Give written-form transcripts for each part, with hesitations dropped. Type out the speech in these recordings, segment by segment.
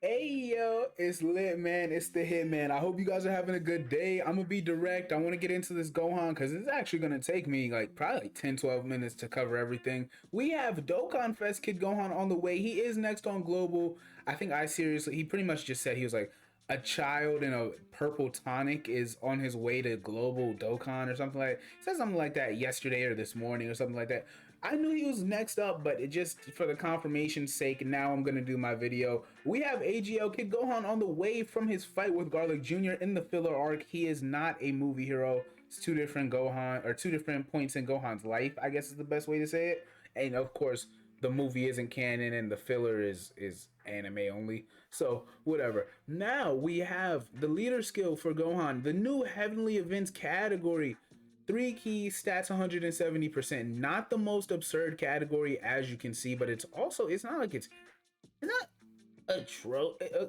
Hey yo, it's lit, man. It's the hit, man. I hope you guys are having a good day. I'm gonna be direct. I want to get into this Gohan because it's actually gonna take me like probably like 10, 12 minutes to cover everything. We have Dokkan Fest Kid Gohan on the way. He is next on Global. I think he pretty much just said he was like a child in a purple tonic is on his way to Global Dokkan or something like that. He said something like that yesterday or this morning or something like that. I knew he was next up, but it just for the confirmation's sake, now I'm gonna do my video. We have AGL Kid Gohan on the way from his fight with Garlic Jr. in the filler arc. He is not a movie hero. It's two different Gohan or two different points in Gohan's life, I guess is the best way to say it. And of course, the movie isn't canon and the filler is anime only. So whatever. Now we have the leader skill for Gohan, the new Heavenly Events category. 3 key stats 170%. Not the most absurd category as you can see, but it's also it's not like it's not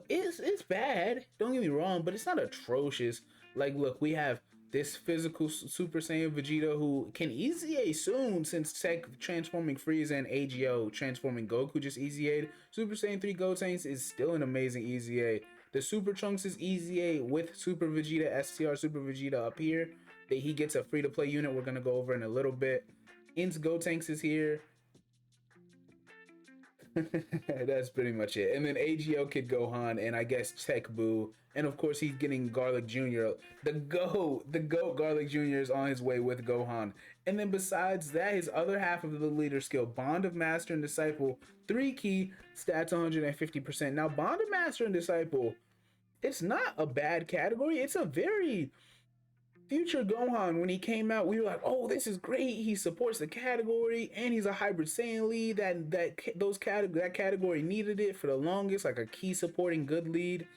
it's bad. Don't get me wrong, but it's not atrocious. Like look, we have this physical Super Saiyan Vegeta who can EZA soon since Tech transforming Frieza and AGO transforming Goku just EZA'd. Super Saiyan 3 Gotenks is still an amazing EZA. The Super Trunks is EZA with Super Vegeta, STR Super Vegeta up here. That he gets a free-to-play unit we're going to go over in a little bit. INT Gotenks is here. That's pretty much it. And then AGL Kid Gohan and I guess Tech Boo. And of course he's getting Garlic Jr. The GOAT Garlic Jr. is on his way with Gohan. And then besides that, his other half of the leader skill, Bond of Master and Disciple, 3 key, stats 150%. Now Bond of Master and Disciple, it's not a bad category. It's a very Future Gohan, when he came out, we were like, "Oh, this is great! He supports the category, and he's a hybrid Saiyan lead. That category needed it for the longest, like a key supporting good lead."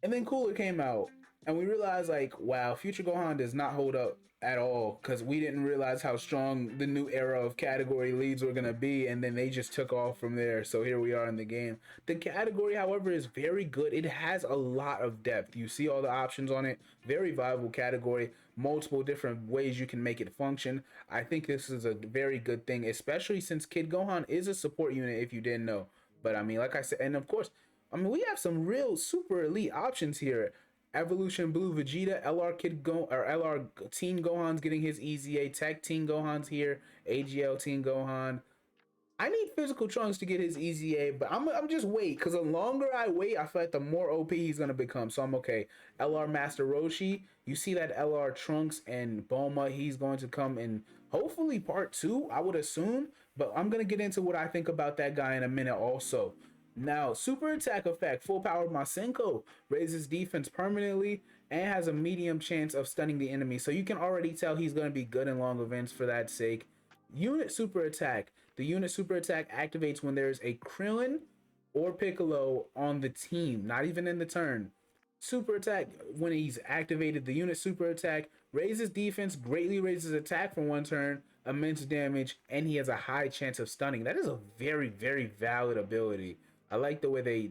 And then Cooler came out, and we realized like, wow, Future Gohan does not hold up at all because we didn't realize how strong the new era of category leads were gonna be, and then they just took off from there. So here we are in the game. The category, however, is very good. It has a lot of depth. You see all the options on it. Very viable category. Multiple different ways you can make it function. I think this is a very good thing, especially since Kid Gohan is a support unit. If you didn't know, but I mean, like I said, and of course. I mean, we have some real super elite options here. Evolution Blue Vegeta, LR Kid Go or LR Teen Gohan's getting his EZA. Tech Teen Gohan's here. AGL Teen Gohan. I need Physical Trunks to get his EZA, but I'm just wait because the longer I wait, I feel like the more OP he's gonna become. So I'm okay. LR Master Roshi, you see that LR Trunks and Bulma, he's going to come in hopefully part 2, I would assume. But I'm gonna get into what I think about that guy in a minute also. Now, super attack effect, full powered Masenko raises defense permanently and has a medium chance of stunning the enemy. So you can already tell he's going to be good in long events for that sake. Unit super attack. The unit super attack activates when there's a Krillin or Piccolo on the team, not even in the turn. Super attack, when he's activated, the unit super attack raises defense, greatly raises attack for 1 turn, immense damage, and he has a high chance of stunning. That is a very, very valid ability. I like the way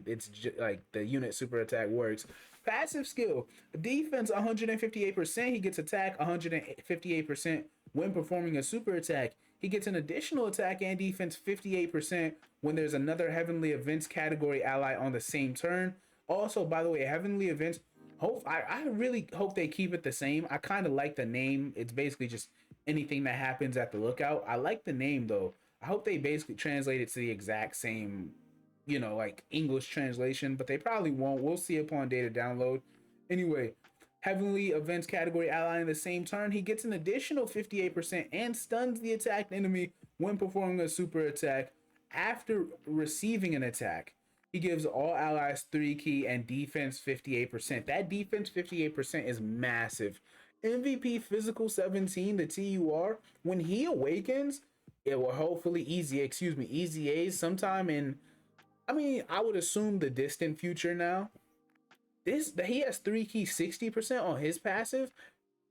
like the unit super attack works. Passive skill, defense 158%. He gets attack 158% when performing a super attack. He gets an additional attack and defense 58% when there's another Heavenly Events category ally on the same turn. Also, by the way, Heavenly Events, I really hope they keep it the same. I kind of like the name. It's basically just anything that happens at the lookout. I like the name though. I hope they basically translate it to the exact same, like English translation, but they probably won't. We'll see upon data download. Anyway, Heavenly Events category ally in the same turn, he gets an additional 58% and stuns the attacked enemy when performing a super attack. After receiving an attack, he gives all allies 3 key and defense 58%. That defense 58% is massive. MVP Physical 17, the TUR, when he awakens, it will hopefully EZA sometime in, I would assume the distant future now. He has 3 key 60% on his passive.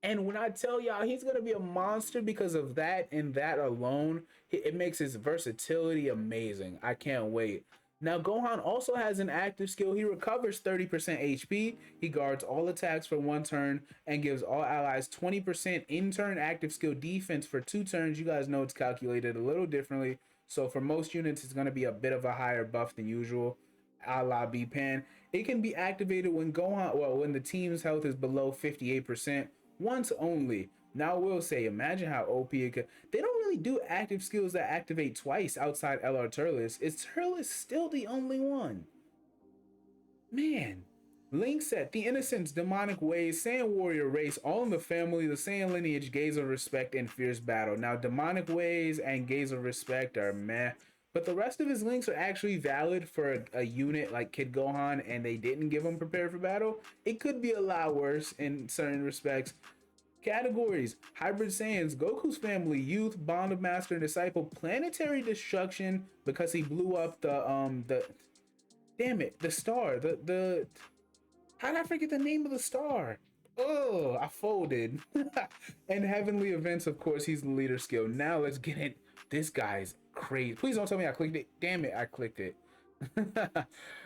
And when I tell y'all he's gonna be a monster because of that and that alone, it makes his versatility amazing. I can't wait. Now Gohan also has an active skill. He recovers 30% HP. He guards all attacks for 1 turn and gives all allies 20% in-turn active skill defense for 2 turns. You guys know it's calculated a little differently. So for most units, it's going to be a bit of a higher buff than usual. a la B-Pan. It can be activated when when the team's health is below 58%, once only. Now I will say, imagine how OP it could. They don't really do active skills that activate twice outside LR Turles. Is Turles still the only one? Man. Link set, the innocence, demonic ways, Saiyan warrior race, all in the family, the Saiyan lineage, gaze of respect, and fierce battle. Now, demonic ways and gaze of respect are meh, but the rest of his links are actually valid for a unit like Kid Gohan, and they didn't give him prepared for battle. It could be a lot worse in certain respects. Categories: Hybrid Saiyans, Goku's family, youth, bond of master and disciple, planetary destruction because he blew up the damn it, the star, the how did I forget the name of the star? Oh, I folded. And heavenly events, of course, he's the leader skill. Now let's get it. This guy's crazy. Please don't tell me I clicked it. Damn it, I clicked it.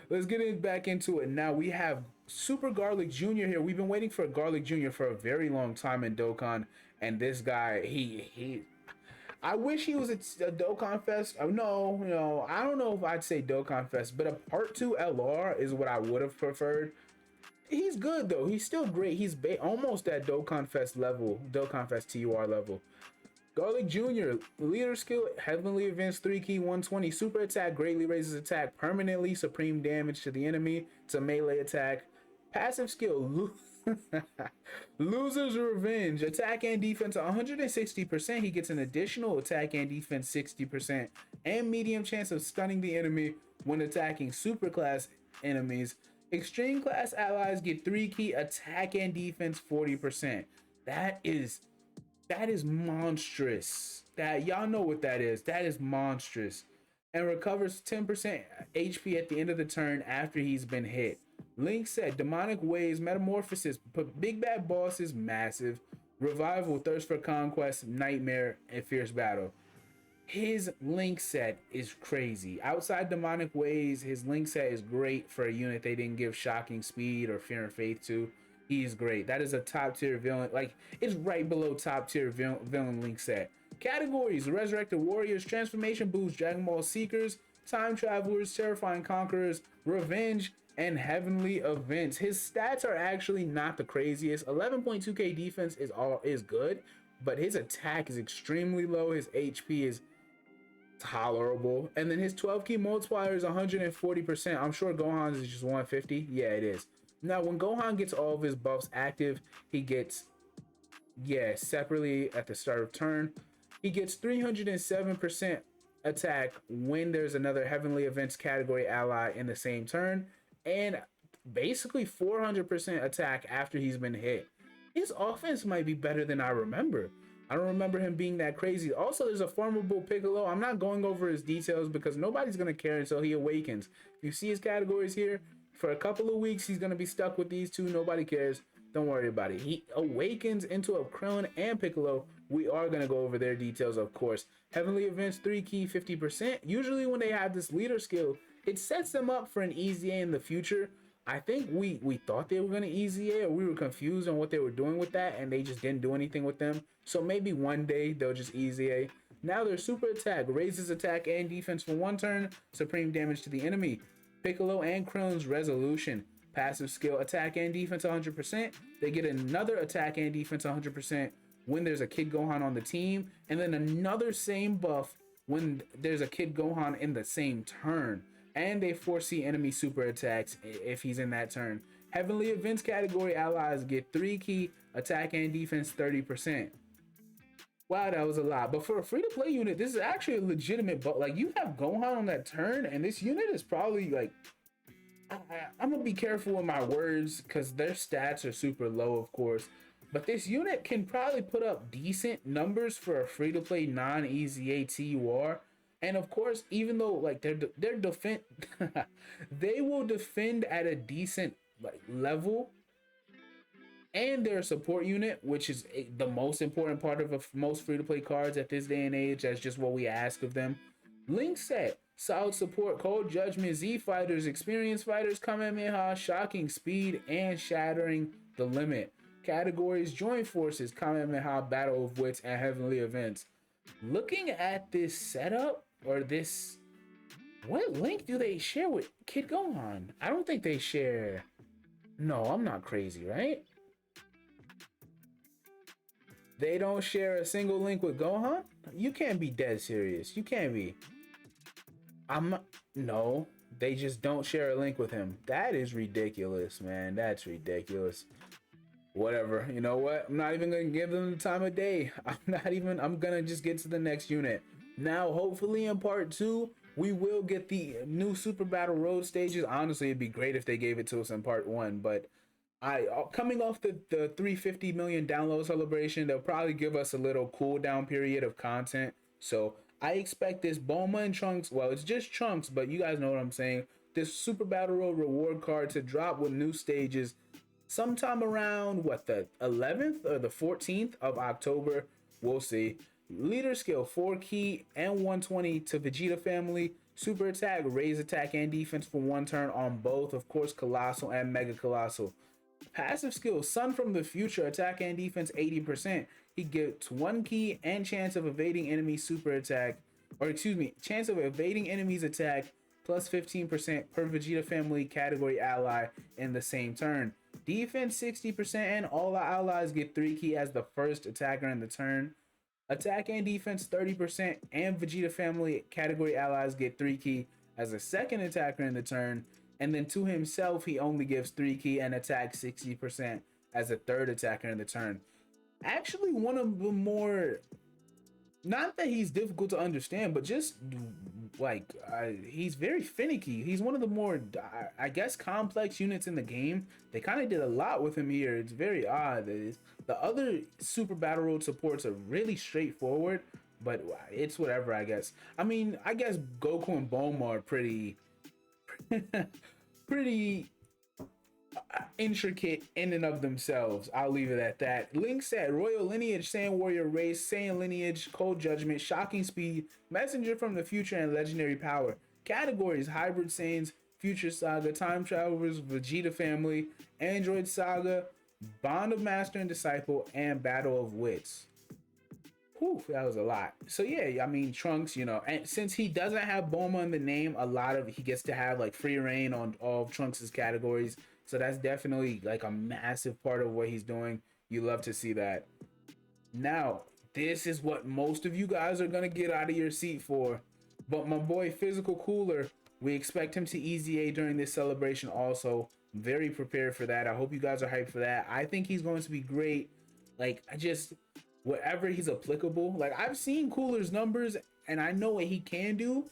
Let's get it back into it. Now we have Super Garlic Jr. here. We've been waiting for Garlic Jr. for a very long time in Dokkan, and this guy, he I wish he was a Dokkan Fest. No, I don't know if I'd say Dokkan Fest, but a Part 2 LR is what I would have preferred. He's good though. He's still great. He's almost at Dokkan Fest level, Dokkan Fest TUR level. Garlic Jr. Leader skill, Heavenly Events, 3 key, 120. Super attack greatly raises attack permanently, supreme damage to the enemy. It's a melee attack. Passive skill, Loser's Revenge. Attack and defense 160%. He gets an additional attack and defense 60%. And medium chance of stunning the enemy when attacking super class enemies. Extreme class allies get 3 key attack and defense 40%. That is monstrous. That y'all know what that is. That is monstrous. And recovers 10% HP at the end of the turn after he's been hit. Link set, demonic ways, metamorphosis, big bad boss is massive. Revival, thirst for conquest, nightmare, and fierce battle. His link set is crazy. Outside demonic ways, his link set is great for a unit they didn't give shocking speed or fear and faith to. He's great. That is a top tier villain. Like, it's right below top tier villain link set. Categories: Resurrected Warriors, Transformation Boost, Dragon Ball Seekers, Time Travelers, Terrifying Conquerors, Revenge, and Heavenly Events. His stats are actually not the craziest. 11.2k defense is good, but his attack is extremely low. His HP is tolerable, and then his 12 key multiplier is 140%. I'm sure Gohan's is just 150. Yeah, it is. Now when Gohan gets all of his buffs active, he gets, separately at the start of turn, he gets 307% attack when there's another Heavenly Events category ally in the same turn, and basically 400% attack after he's been hit. His offense might be better than I remember. I don't remember him being that crazy. Also, there's a formable Piccolo. I'm not going over his details because nobody's going to care until he awakens. If you see his categories here, for a couple of weeks, he's going to be stuck with these two. Nobody cares. Don't worry about it. He awakens into a Krillin and Piccolo. We are going to go over their details, of course. Heavenly Events, 3 key, 50%. Usually when they have this leader skill, it sets them up for an EZA in the future. I think we thought they were going to EZA, or we were confused on what they were doing with that, and they just didn't do anything with them. So maybe one day they'll just EZA. Now their super attack raises attack and defense for 1 turn, supreme damage to the enemy. Piccolo and Krillin's resolution. Passive skill, attack and defense 100%. They get another attack and defense 100% when there's a Kid Gohan on the team, and then another same buff when there's a Kid Gohan in the same turn. And they foresee enemy super attacks if he's in that turn. Heavenly Events category allies get 3 key attack and defense 30%. Wow, that was a lot. But for a free-to-play unit, this is actually a legitimate, but like, you have Gohan on that turn, and this unit is probably like, I'm gonna be careful with my words because their stats are super low, of course. But this unit can probably put up decent numbers for a free-to-play non-EZA TUR. And of course, even though like their defense, they will defend at a decent like level, and their support unit, which is the most important part of most free-to-play cards at this day and age. That's just what we ask of them. Link set, solid support, cold judgment, Z fighters, experienced fighters, Kamehameha, shocking speed, and shattering the limit. Categories: joint forces, Kamehameha, battle of wits, and heavenly events. Looking at this setup, or this What link do they share with Kid Gohan? I don't think they share. No, I'm not crazy, right? They don't share a single link with Gohan? You can't be dead serious. You can't be. I'm no. They just don't share a link with him. That is ridiculous, man. That's ridiculous. Whatever. You know what? I'm not even gonna give them the time of day. I'm gonna just get to the next unit. Now, hopefully in part 2, we will get the new Super Battle Road stages. Honestly, it'd be great if they gave it to us in part 1, but coming off the 350 million download celebration, they'll probably give us a little cooldown period of content. So I expect this Bulma and Trunks, well, it's just Trunks, but you guys know what I'm saying, this Super Battle Road reward card to drop with new stages sometime around what, the 11th or the 14th of October. We'll see. Leader skill 4 key and 120 to Vegeta family. Super attack, raise attack and defense for 1 turn on both, of course, Colossal and Mega Colossal. Passive skill, Sun from the future, attack and defense 80%. He gets 1 key and chance of evading enemy super attack, or excuse me, chance of evading enemy's attack plus 15% per Vegeta family category ally in the same turn. Defense 60% and all the allies get 3 key as the first attacker in the turn. Attack and defense 30% and Vegeta family category allies get 3 key as a second attacker in the turn. And then to himself, he only gives 3 key and attack 60% as a third attacker in the turn. Actually, one of the more, not that he's difficult to understand, but just like he's very finicky. He's one of the more, I guess, complex units in the game. They kind of did a lot with him here. It's very odd. The other Super Battle Road supports are really straightforward, but it's whatever, I guess. I mean, I guess Goku and Bulma are pretty pretty intricate in and of themselves. I'll leave it at that. Link said Royal Lineage, Saiyan Warrior Race, Saiyan Lineage, Cold Judgment, Shocking Speed, Messenger from the Future, and Legendary Power. Categories: Hybrid Saiyans, Future Saga, Time Travelers, Vegeta Family, Android Saga, Bond of Master and Disciple, and Battle of Wits. Whew, that was a lot. So yeah, I mean, Trunks, you know, and since he doesn't have Bulma in the name, a lot of he gets to have like free reign on all of Trunks's categories. So that's definitely like a massive part of what he's doing. You love to see that. Now, this is what most of you guys are gonna get out of your seat for. But my boy Physical Cooler, we expect him to EZA during this celebration also. I'm very prepared for that. I hope you guys are hyped for that. I think he's going to be great. Like, wherever he's applicable. Like, I've seen Cooler's numbers and I know what he can do,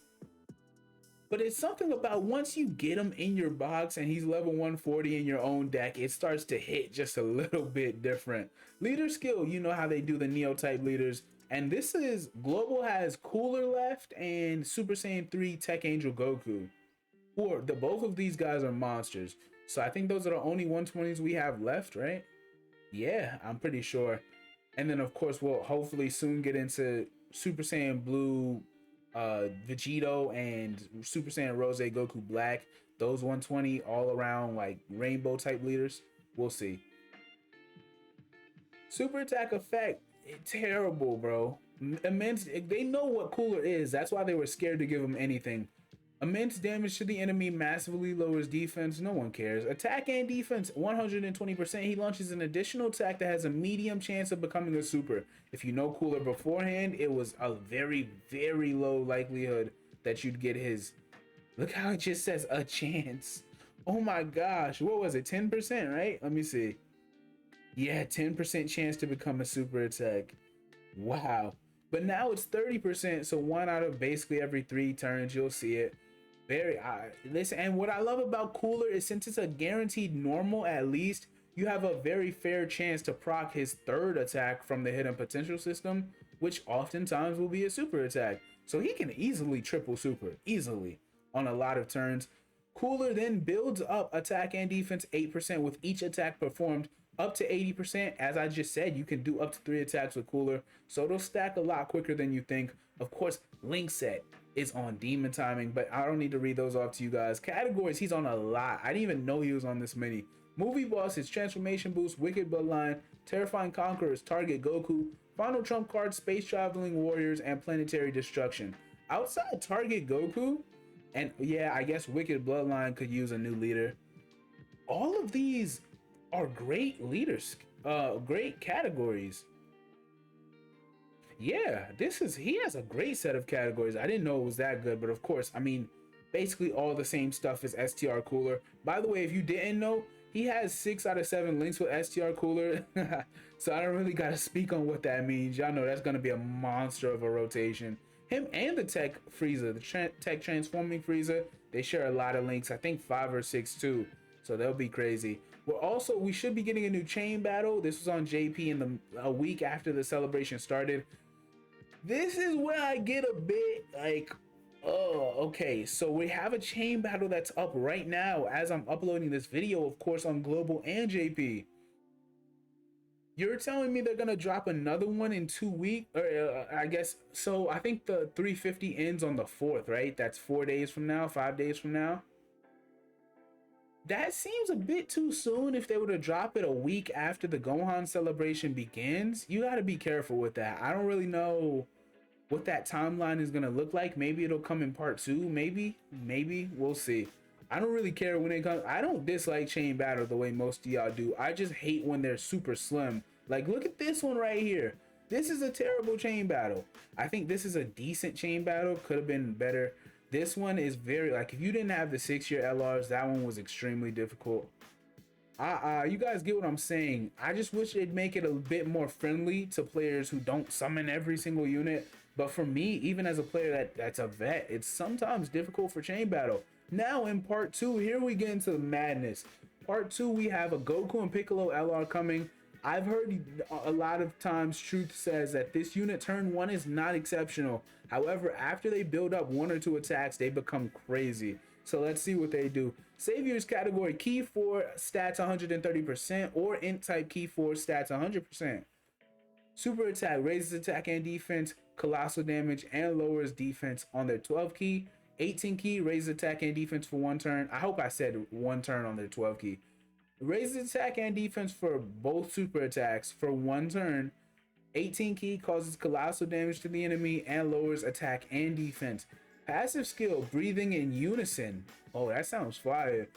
but it's something about once you get him in your box and he's level 140 in your own deck, it starts to hit just a little bit different. Leader skill, you know how they do the Neo type leaders, and this is Global has Cooler left and Super Saiyan 3 Tech Angel Goku. Both of these guys are monsters. So I think those are the only 120s we have left, right? Yeah, I'm pretty sure. And then, of course, we'll hopefully soon get into Super Saiyan Blue, Vegito, and Super Saiyan Rose Goku Black. Those 120 all around like rainbow type leaders. We'll see. Super attack effect, terrible, bro. Immense. They know what Cooler is. That's why they were scared to give him anything. Immense damage to the enemy, massively lowers defense. No one cares. Attack and defense 120%. He launches an additional attack that has a medium chance of becoming a super. If you know Cooler beforehand, it was a very, very low likelihood that you'd get his. Look how it just says a chance. Oh my gosh. What was it? 10%, right? Let me see. Yeah, 10% chance to become a super attack. Wow. But now it's 30%. So 1 out of basically every 3 turns, you'll see it. Very listen, and what I love about Cooler is since it's a guaranteed normal, at least you have a very fair chance to proc his third attack from the hidden potential system, which oftentimes will be a super attack. So he can easily triple super, easily, on a lot of turns. Cooler then builds up attack and defense 8% with each attack performed up to 80%. As I just said, you can do up to 3 attacks with Cooler, so it'll stack a lot quicker than you think. Of course, Link set is on demon timing, but I don't need to read those off to you guys. Categories, he's on a lot. I didn't even know he was on this many. Movie boss, his transformation boost, Wicked Bloodline, Terrifying Conquerors, Target Goku, Final Trump card, Space Traveling Warriors, and Planetary Destruction. Outside Target Goku, And yeah, I guess Wicked Bloodline could use a new leader. All of these are great leaders, great categories. Yeah, he has a great set of categories. I didn't know it was that good, but of course, I mean, basically all the same stuff as STR Cooler. By the way, if you didn't know, he has 6 out of 7 links with STR Cooler. So I don't really gotta speak on what that means. Y'all know that's gonna be a monster of a rotation. Him and the Tech Frieza, the Tech Transforming Frieza, they share a lot of links. I think 5 or 6 too. So they'll be crazy. We should be getting a new chain battle. This was on JP in a week after the celebration started. This is where I get a bit like, oh, okay. So we have a chain battle that's up right now as I'm uploading this video, of course, on Global and JP. You're telling me they're gonna drop another one in 2 weeks, or I guess so. I think the 350 ends on the 4th, right? That's 4 days from now, 5 days from now. That seems a bit too soon. If they were to drop it a week after the Gohan celebration begins, you got to be careful with that. I don't really know what that timeline is gonna look like. Maybe it'll come in part 2. Maybe we'll see. I don't really care when it comes. I don't dislike chain battle the way most of y'all do. I just hate when they're super slim. Like, look at this one right here. This is a terrible chain battle. I think this is a decent chain battle. Could have been better. This one is very, like, if you didn't have the 6-year LRs, that one was extremely difficult. You guys get what I'm saying. I just wish they'd make it a bit more friendly to players who don't summon every single unit. But for me, even as a player that's a vet, it's sometimes difficult for chain battle. Now in part 2, here we get into the madness. Part 2, we have a Goku and Piccolo LR coming. I've heard a lot of times Truth says that this unit turn 1 is not exceptional. However, after they build up 1 or 2 attacks, they become crazy. So let's see what they do. Savior's category, key 4 stats 130% or int type key 4 stats 100%. Super attack raises attack and defense, colossal damage, and lowers defense on their 12 key. 18 key raises attack and defense for 1 turn. I hope I said 1 turn on their 12 key. Raises attack and defense for both super attacks for 1 turn. 18 key causes colossal damage to the enemy and lowers attack and defense. Passive skill, breathing in unison. Oh, that sounds fire.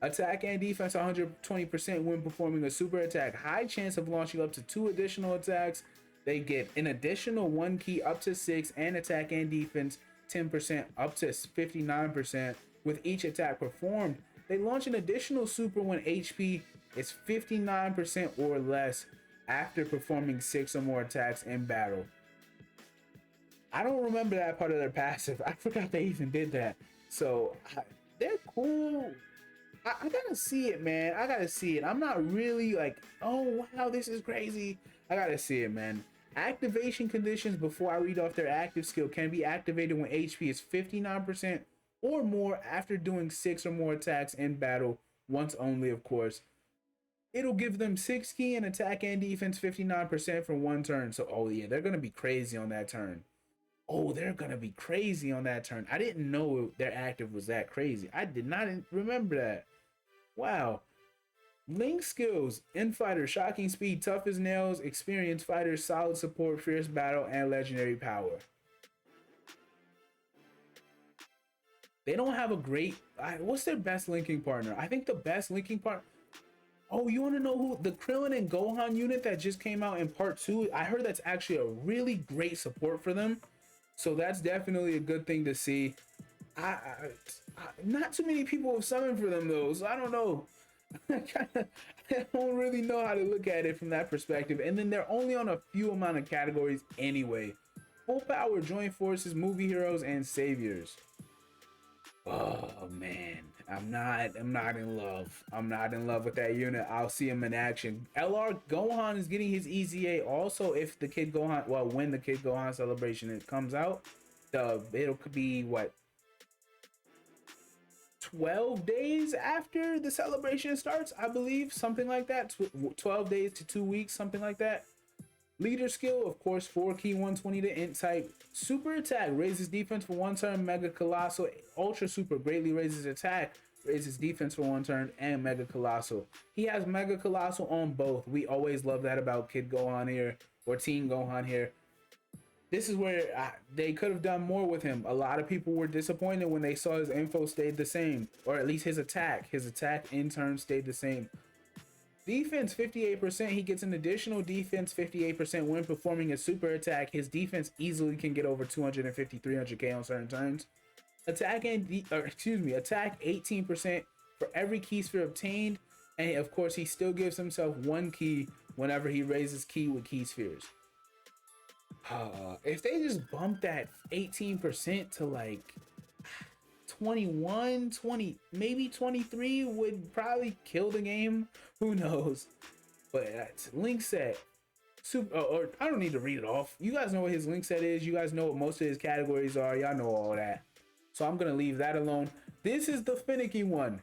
Attack and defense 120% when performing a super attack. High chance of launching up to 2 additional attacks. They get an additional 1 key up to 6 and attack and defense 10% up to 59% with each attack performed. They launch an additional super when HP is 59% or less after performing 6 or more attacks in battle. I don't remember that part of their passive. I forgot they even did that. So they're cool. I gotta see it, man. I gotta see it. I'm not really like, oh wow, this is crazy. I gotta see it, man. Activation conditions before I read off their active skill can be activated when HP is 59% or more after doing 6 or more attacks in battle, once only, of course. It'll give them 6 key and attack and defense 59% for 1 turn. So, oh yeah, they're gonna be crazy on that turn. Oh, they're gonna be crazy on that turn. I didn't know their active was that crazy. I did not remember that. Wow. Link skills: Infighter, shocking speed, tough as nails, experienced fighter, solid support, fierce battle, and legendary power. They don't have a great. What's their best linking partner? I think the best linking partner. Oh, you want to know who the Krillin and Gohan unit that just came out in part 2? I heard that's actually a really great support for them. So that's definitely a good thing to see. Not too many people have summoned for them though, so I don't know. I don't really know how to look at it from that perspective. And then they're only on a few amount of categories anyway. Full power, joint forces, movie heroes, and saviors. Oh man, I'm not in love. I'm not in love with that unit. I'll see him in action. LR Gohan is getting his EZA also if the Kid Gohan, well, when the Kid Gohan celebration comes out. It'll could be what, 12 days after the celebration starts, I believe, something like that. 12 days to 2 weeks, something like that. Leader skill, of course, 4 key 120 to int type. Super attack raises defense for 1 turn. Mega Colossal. Ultra super greatly raises attack, raises defense for 1 turn, and Mega Colossal. He has Mega Colossal on both. We always love that about Kid Gohan here, or Teen Gohan here. this is where they could have done more with him. A lot of people were disappointed when they saw his info stayed the same, or at least his attack. His attack in turn stayed the same. Defense 58%. He gets an additional defense 58% when performing a super attack. His defense easily can get over 250, 300k on certain turns. Attack attack 18% for every key sphere obtained, and of course he still gives himself one key whenever he raises key with key spheres. If they just bump that 18% to like 21, 20, maybe 23 would probably kill the game. Who knows? But that's link set. Super, or I don't need to read it off. You guys know what his link set is. You guys know what most of his categories are. Y'all know all that. So I'm gonna leave that alone. This is the finicky one.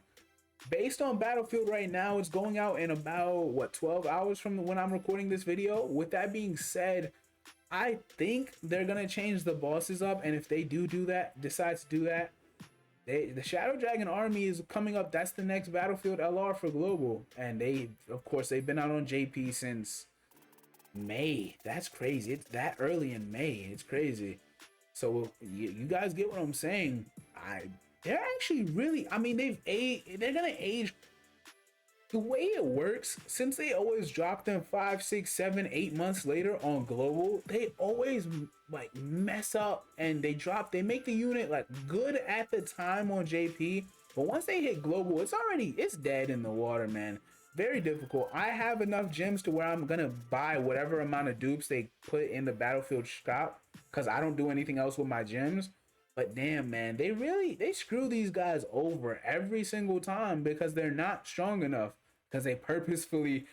Based on Battlefield right now, it's going out in about what 12 hours from when I'm recording this video. With that being said, I think they're gonna change the bosses up, and if they do that, decides to do that, the Shadow Dragon army is coming up. That's the next Battlefield LR for global, and of course they've been out on JP since May. That's crazy. It's that early in May. It's crazy. So you guys get what I'm saying. They're actually really, I mean, they're gonna age. The way it works, since they always drop them 5, 6, 7, 8 months later on global, they always like mess up, and they make the unit like good at the time on JP, but once they hit global, it's dead in the water, man. Very difficult. I have enough gems to where I'm gonna buy whatever amount of dupes they put in the Battlefield shop, because I don't do anything else with my gems. But damn, man, they screw these guys over every single time because they're not strong enough, because they purposefully,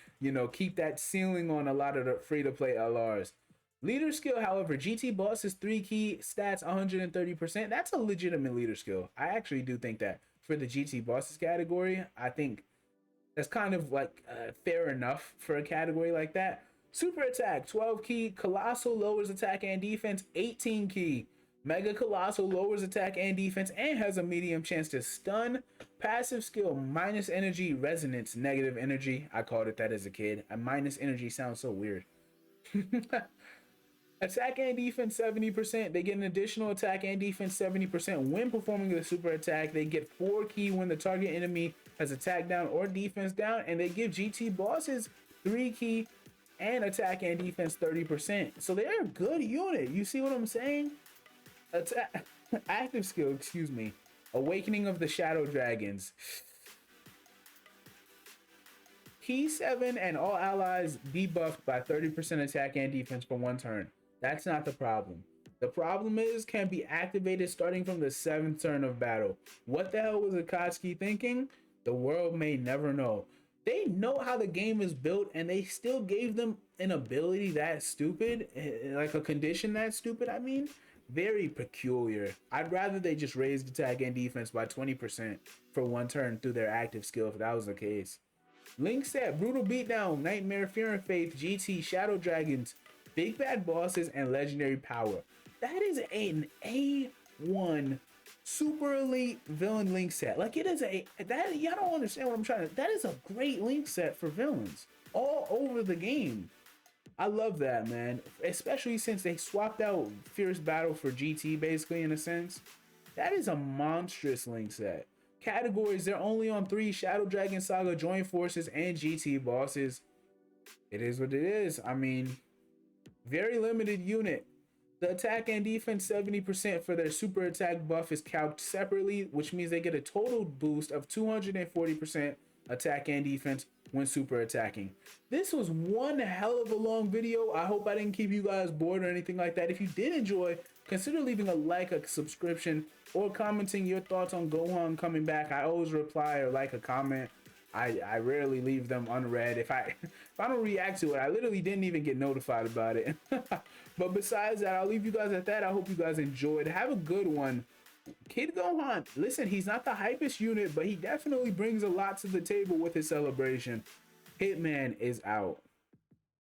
keep that ceiling on a lot of the free-to-play LRs. Leader skill, however, GT boss is 3 key stats 130%. That's a legitimate leader skill. I actually do think that for the GT bosses category, I think that's kind of like fair enough for a category like that. Super attack, 12 key. Colossal lowers attack and defense, 18 key. Mega Colossal lowers attack and defense and has a medium chance to stun. Passive skill, minus energy, resonance, negative energy. I called it that as a kid. A minus energy sounds so weird. Attack and defense 70%. They get an additional attack and defense 70% when performing the super attack. They get 4 key when the target enemy has attack down or defense down. And they give GT bosses 3 key and attack and defense 30%. So they're a good unit. You see what I'm saying? Active skill, excuse me. Awakening of the Shadow Dragons. Key 7 and all allies debuffed by 30% attack and defense for 1 turn. That's not the problem. The problem is can be activated starting from the 7th turn of battle. What the hell was Akatsuki thinking? The world may never know. They know how the game is built, and they still gave them an ability that stupid, like a condition that stupid, I mean. Very peculiar. I'd rather they just raised attack and defense by 20% for 1 turn through their active skill if that was the case. Link set, Brutal Beatdown, Nightmare, Fear and Faith, GT, Shadow Dragons, Big Bad Bosses, and Legendary Power. That is an A1 super elite villain link set. Like it is y'all don't understand what I'm trying to, that is a great link set for villains all over the game. I love that, man. Especially since they swapped out Fierce Battle for GT, basically, in a sense. That is a monstrous link set. Categories, they're only on 3: Shadow Dragon Saga, Joint Forces, and GT bosses. It is what it is. I mean, very limited unit. The attack and defense 70% for their super attack buff is calced separately, which means they get a total boost of 240% attack and defense when super attacking. This was one hell of a long video. I hope I didn't keep you guys bored or anything like that. If you did enjoy, consider leaving a like, a subscription, or commenting your thoughts on Gohan coming back. I always reply or like a comment. I rarely leave them unread. If I don't react to it, I literally didn't even get notified about it. But besides that, I'll leave you guys at that. I hope you guys enjoyed. Have a good one. Kid Gohan, listen, he's not the hypest unit, but he definitely brings a lot to the table with his celebration. Hitman is out.